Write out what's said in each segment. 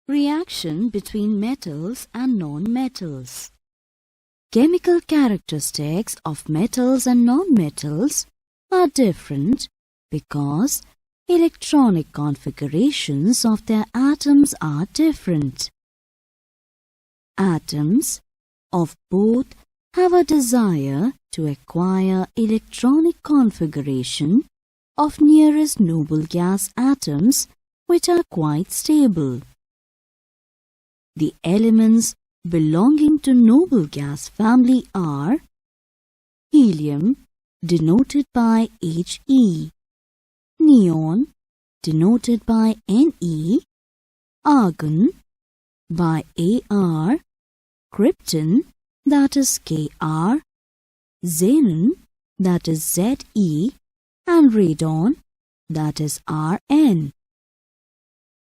Reaction between metals and non-metals. Chemical characteristics of metals and non-metals are different because electronic configurations of their atoms are different. Atoms of both have a desire to acquire electronic configuration of nearest noble gas atoms which are quite stable. The elements belonging to noble gas family are helium, denoted by He, neon, denoted by Ne, argon, by Ar, krypton, that is Kr, xenon, that is Ze, and radon, that is Rn.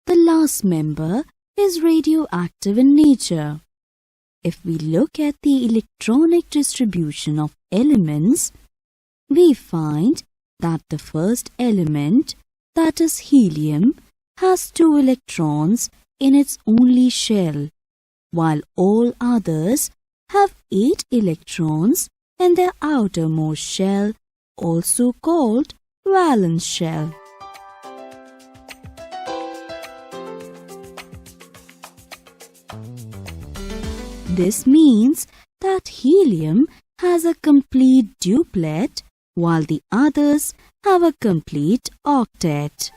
The last member is radioactive in nature. If we look at the electronic distribution of elements, we find that the first element, that is helium, has 2 electrons in its only shell, while all others have 8 electrons in their outermost shell, also called valence shell. This means that helium has a complete duplet while the others have a complete octet.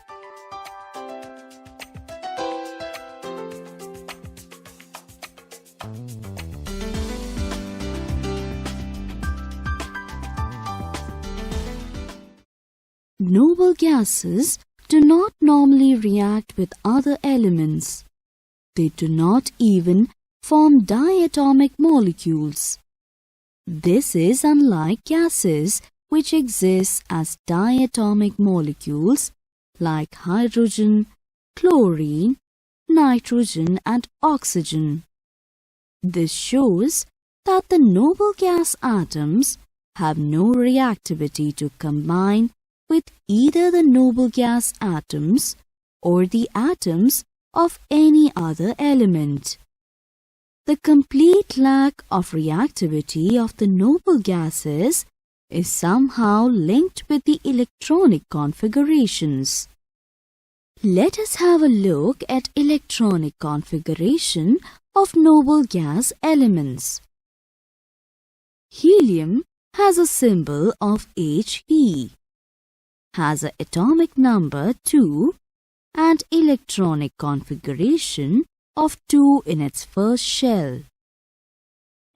Noble gases do not normally react with other elements. They do not even form diatomic molecules. This is unlike gases which exist as diatomic molecules like hydrogen, chlorine, nitrogen and oxygen. This shows that the noble gas atoms have no reactivity to combine with either the noble gas atoms or the atoms of any other element. The complete lack of reactivity of the noble gases is somehow linked with the electronic configurations. Let us have a look at electronic configuration of noble gas elements. Helium has a symbol of He, has an atomic number 2 and electronic configuration of 2 in its first shell.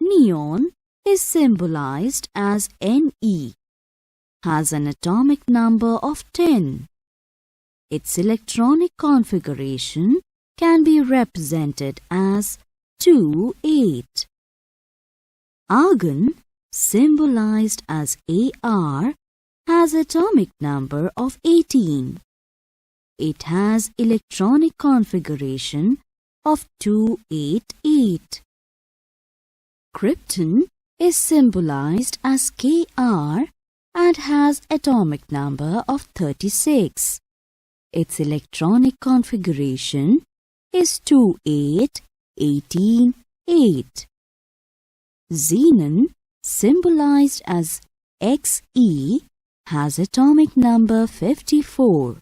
Neon is symbolized as Ne, has an atomic number of 10. Its electronic configuration can be represented as 2,8. Argon, symbolized as Ar, has atomic number of 18. It has electronic configuration of 288. Krypton is symbolized as Kr and has atomic number of 36. Its electronic configuration is 2,8,18,8. Xenon, symbolized as Xe, has atomic number 54.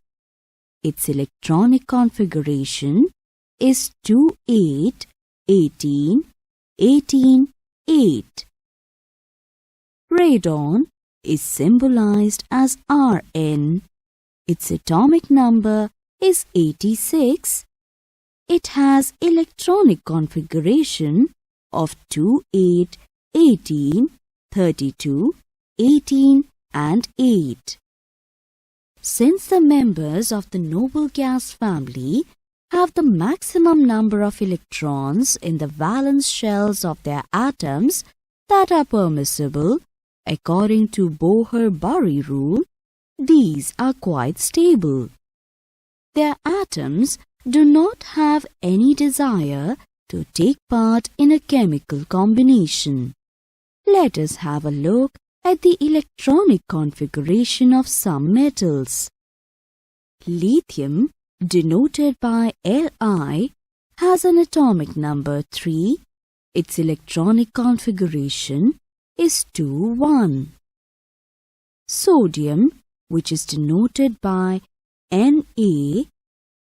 Its electronic configuration is 2,8,18,18,8. Radon is symbolized as Rn. Its atomic number is 86. It has electronic configuration of 2,8,18, 32, 18 and 8. Since the members of the noble gas family have the maximum number of electrons in the valence shells of their atoms that are permissible, according to Bohr-Bury rule, these are quite stable. Their atoms do not have any desire to take part in a chemical combination. Let us have a look at the electronic configuration of some metals. Lithium, denoted by Li, has an atomic number 3. Its electronic configuration is 2,1. Sodium, which is denoted by Na,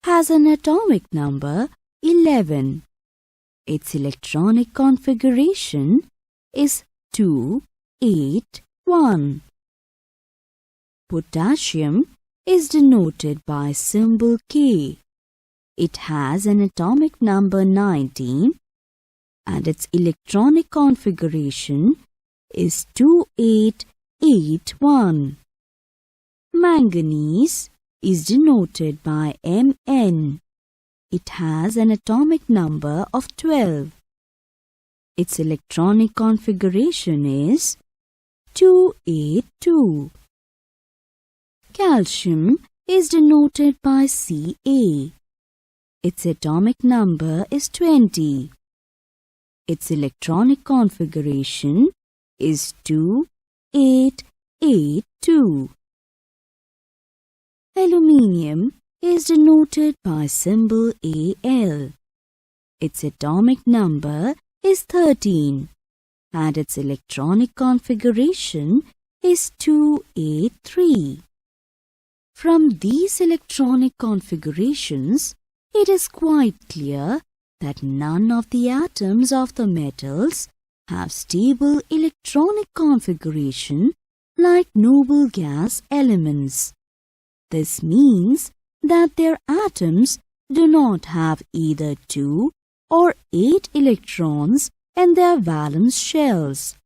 has an atomic number 11. Its electronic configuration is 2,8,1. Potassium is denoted by symbol K. It has an atomic number 19 and its electronic configuration is 2,8,8,1. Manganese is denoted by Mn. It has an atomic number of 12. Its electronic configuration is 2,8,2. Calcium is denoted by Ca. Its atomic number is 20. Its electronic configuration is 2,8,8,2. Aluminium is denoted by symbol Al. Its atomic number is 13 and its electronic configuration is 2,8,3. From these electronic configurations, it is quite clear that none of the atoms of the metals have stable electronic configuration like noble gas elements. This means that their atoms do not have either 2 or 8 electrons in their valence shells.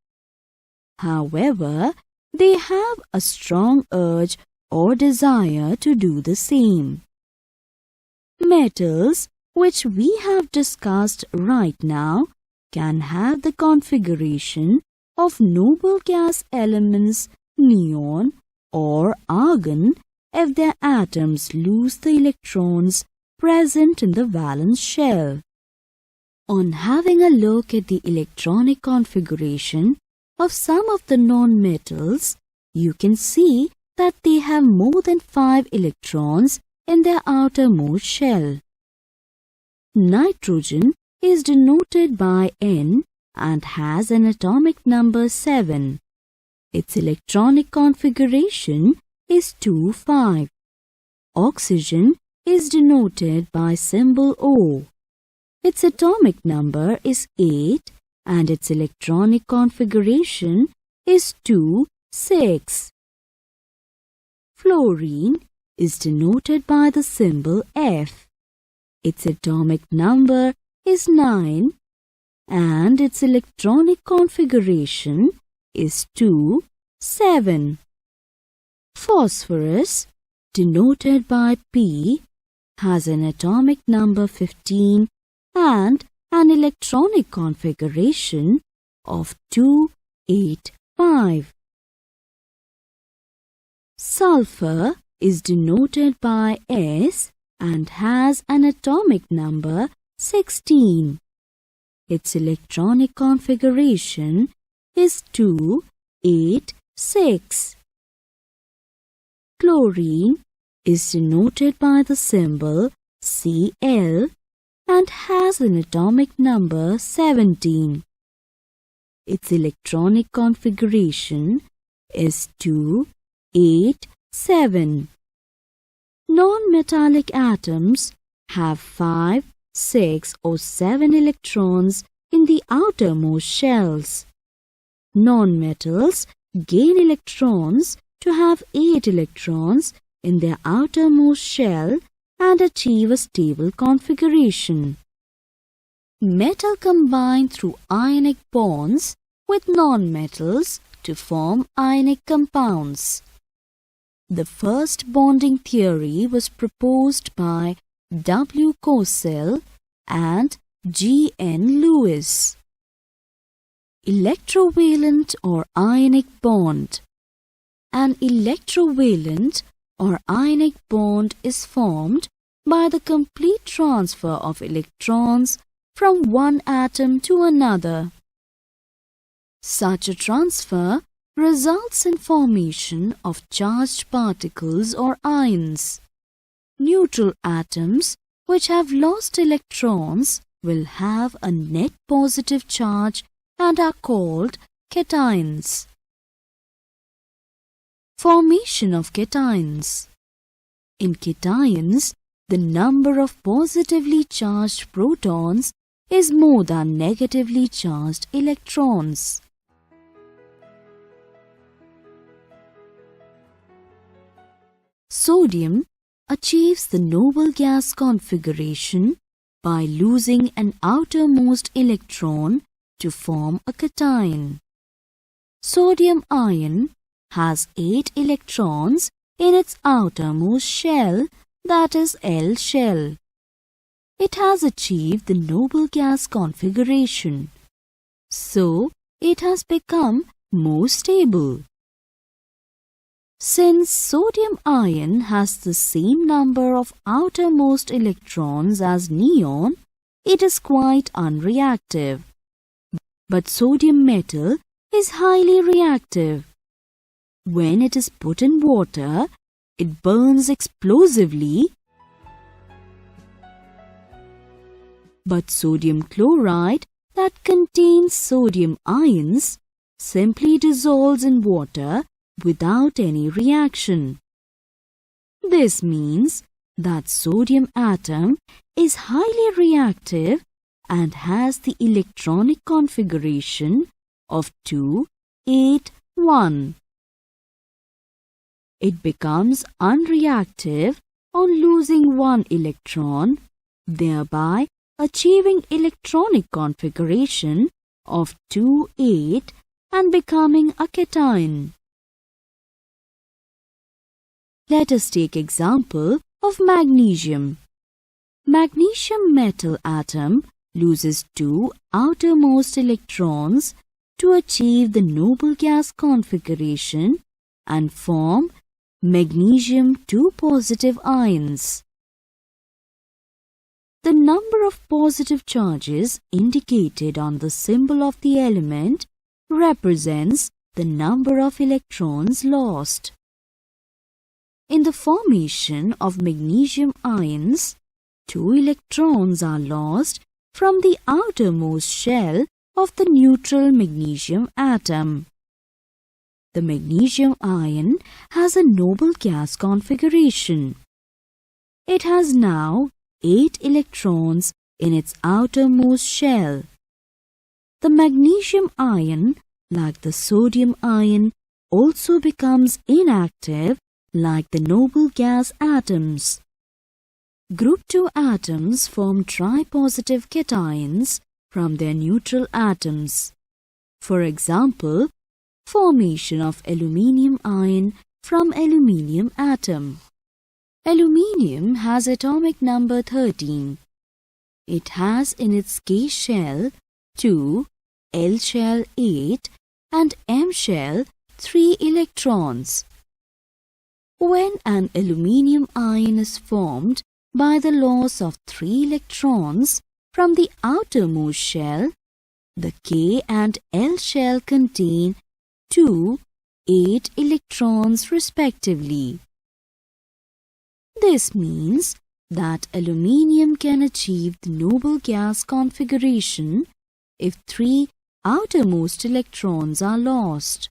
However, they have a strong urge or desire to do the same. Metals, which we have discussed right now, can have the configuration of noble gas elements neon or argon if their atoms lose the electrons present in the valence shell. On having a look at the electronic configuration of some of the non-metals, you can see that they have more than 5 electrons in their outermost shell. Nitrogen is denoted by N and has an atomic number 7. Its electronic configuration is 2,5. Oxygen is denoted by symbol O. Its atomic number is 8 and its electronic configuration is 2,6. Fluorine is denoted by the symbol F. Its atomic number is 9 and its electronic configuration is 2,7. Phosphorus, denoted by P, has an atomic number 15 and an electronic configuration of 2,8,5. Sulfur is denoted by S and has an atomic number 16. Its electronic configuration is 2,8,6. Chlorine is denoted by the symbol Cl and has an atomic number 17. Its electronic configuration is 2,8,7. Non-metallic atoms have 5, 6 or 7 electrons in the outermost shells. Non-metals gain electrons to have 8 electrons in their outermost shell and achieve a stable configuration. Metal combine through ionic bonds with non-metals to form ionic compounds. The first bonding theory was proposed by W. Cosell and G. N. Lewis. Electrovalent or ionic bond. An electrovalent or ionic bond is formed by the complete transfer of electrons from one atom to another. Such a transfer results in formation of charged particles or ions. Neutral atoms which have lost electrons will have a net positive charge and are called cations. Formation of cations. In cations, the number of positively charged protons is more than negatively charged electrons. Sodium achieves the noble gas configuration by losing an outermost electron to form a cation. Sodium ion has 8 electrons in its outermost shell, that is L shell. It has achieved the noble gas configuration, so it has become more stable. Since sodium ion has the same number of outermost electrons as neon, it is quite unreactive. But sodium metal is highly reactive. When it is put in water, it burns explosively. But sodium chloride that contains sodium ions simply dissolves in water without any reaction. This means that sodium atom is highly reactive and has the electronic configuration of 2, 8, 1. It becomes unreactive on losing one electron, thereby achieving electronic configuration of 2, 8 and becoming a cation. Let us take example of magnesium. Magnesium metal atom loses 2 outermost electrons to achieve the noble gas configuration and form magnesium 2 positive ions. The number of positive charges indicated on the symbol of the element represents the number of electrons lost. In the formation of magnesium ions, 2 electrons are lost from the outermost shell of the neutral magnesium atom. The magnesium ion has a noble gas configuration. It has now 8 electrons in its outermost shell. The magnesium ion, like the sodium ion, also becomes inactive like the noble gas atoms. Group 2 atoms form tripositive cations from their neutral atoms. For example, formation of aluminium ion from aluminium atom. Aluminium has atomic number 13. It has in its K shell 2, L shell 8 and M shell 3 electrons. When an aluminium ion is formed by the loss of 3 electrons from the outermost shell, the K and L shell contain 2, 8 electrons respectively. This means that aluminium can achieve the noble gas configuration if 3 outermost electrons are lost.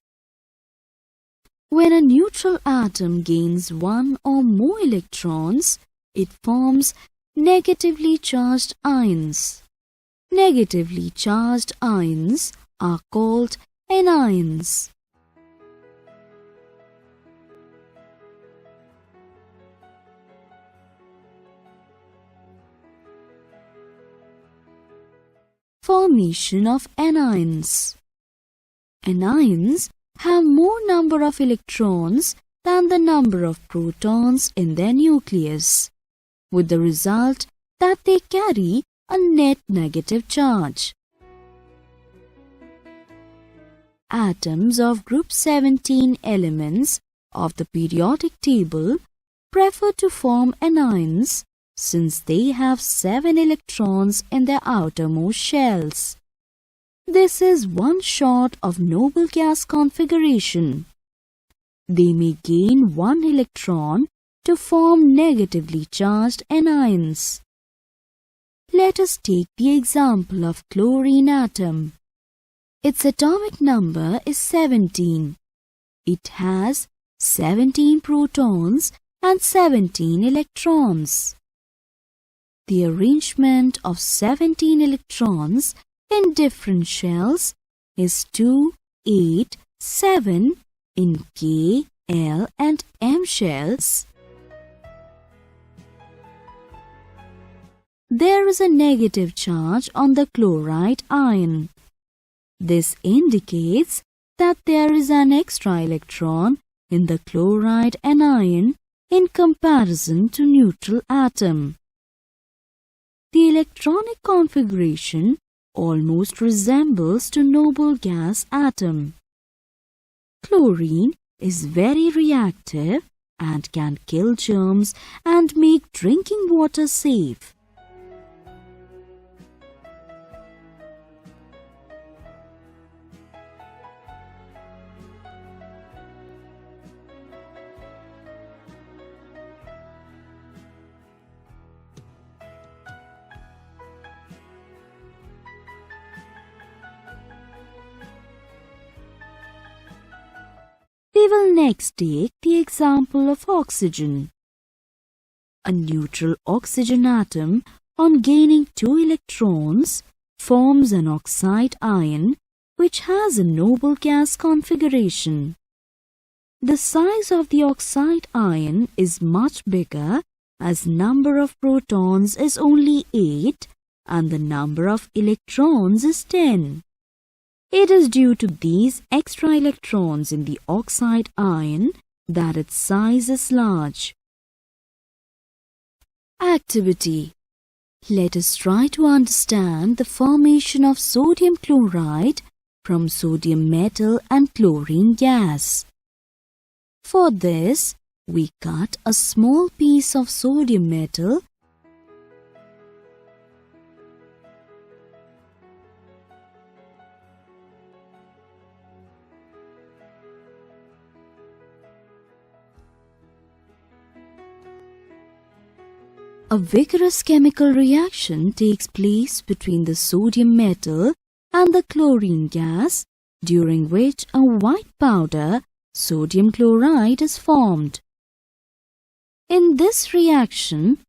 When a neutral atom gains 1 or more electrons, it forms negatively charged ions. Negatively charged ions are called anions. Formation of anions. Anions have more number of electrons than the number of protons in their nucleus, with the result that they carry a net negative charge. Atoms of group 17 elements of the periodic table prefer to form anions since they have 7 electrons in their outermost shells. This is one short of noble gas configuration. They may gain 1 electron to form negatively charged anions. Let us take the example of chlorine atom. Its atomic number is 17. It has 17 protons and 17 electrons. The arrangement of 17 electrons in different shells is 2, 8, 7 in K, L and M shells. There is a negative charge on the chloride ion. This indicates that there is an extra electron in the chloride anion in comparison to neutral atom. The electronic configuration almost resembles to noble gas atom. Chlorine is very reactive and can kill germs and make drinking water safe. We will next take the example of oxygen. A neutral oxygen atom, on gaining 2 electrons, forms an oxide ion which has a noble gas configuration. The size of the oxide ion is much bigger as number of protons is only 8 and the number of electrons is 10. It is due to these extra electrons in the oxide ion that its size is large. Activity. Let us try to understand the formation of sodium chloride from sodium metal and chlorine gas. For this, we cut a small piece of sodium metal . A vigorous chemical reaction takes place between the sodium metal and the chlorine gas, during which a white powder, sodium chloride, is formed. In this reaction,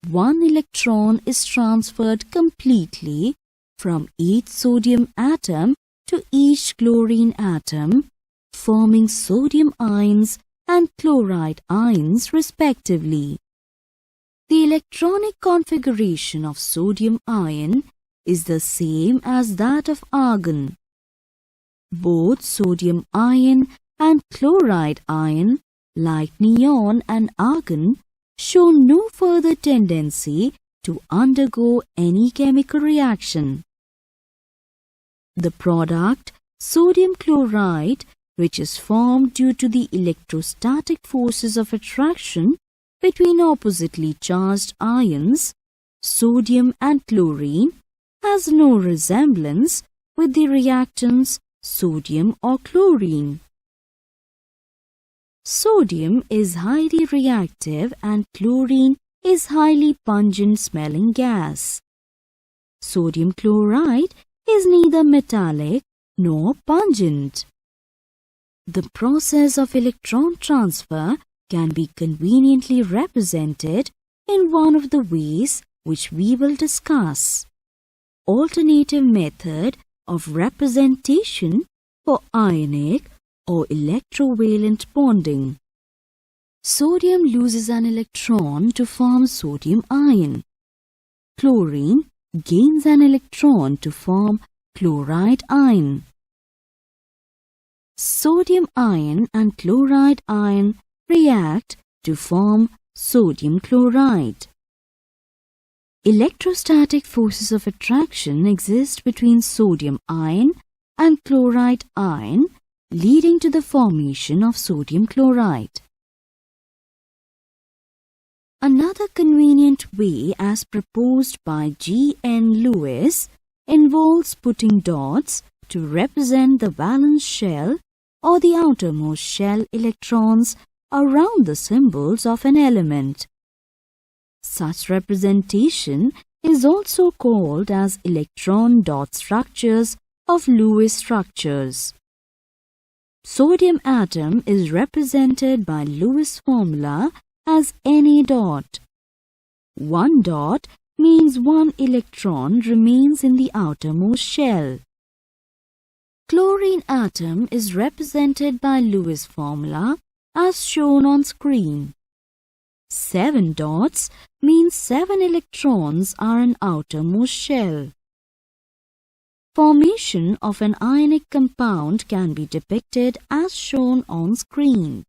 1 electron is transferred completely from each sodium atom to each chlorine atom, forming sodium ions and chloride ions respectively. The electronic configuration of sodium ion is the same as that of argon. Both sodium ion and chloride ion, like neon and argon, show no further tendency to undergo any chemical reaction. The product, sodium chloride, which is formed due to the electrostatic forces of attraction between oppositely charged ions, sodium and chlorine, has no resemblance with the reactants sodium or chlorine. Sodium is highly reactive and chlorine is highly pungent smelling gas. Sodium chloride is neither metallic nor pungent. The process of electron transfer can be conveniently represented in one of the ways which we will discuss. Alternative method of representation for ionic or electrovalent bonding. Sodium loses an electron to form sodium ion. Chlorine gains an electron to form chloride ion. Sodium ion and chloride ion react to form sodium chloride. Electrostatic forces of attraction exist between sodium ion and chloride ion, leading to the formation of sodium chloride. Another convenient way, as proposed by G. N. Lewis, involves putting dots to represent the valence shell or the outermost shell electrons around the symbols of an element. Such representation is also called as electron dot structures of Lewis structures. Sodium atom is represented by Lewis formula as Na dot. One dot means one electron remains in the outermost shell. Chlorine atom is represented by Lewis formula as shown on screen. 7 dots means 7 electrons are in outermost shell. Formation of an ionic compound can be depicted as shown on screen.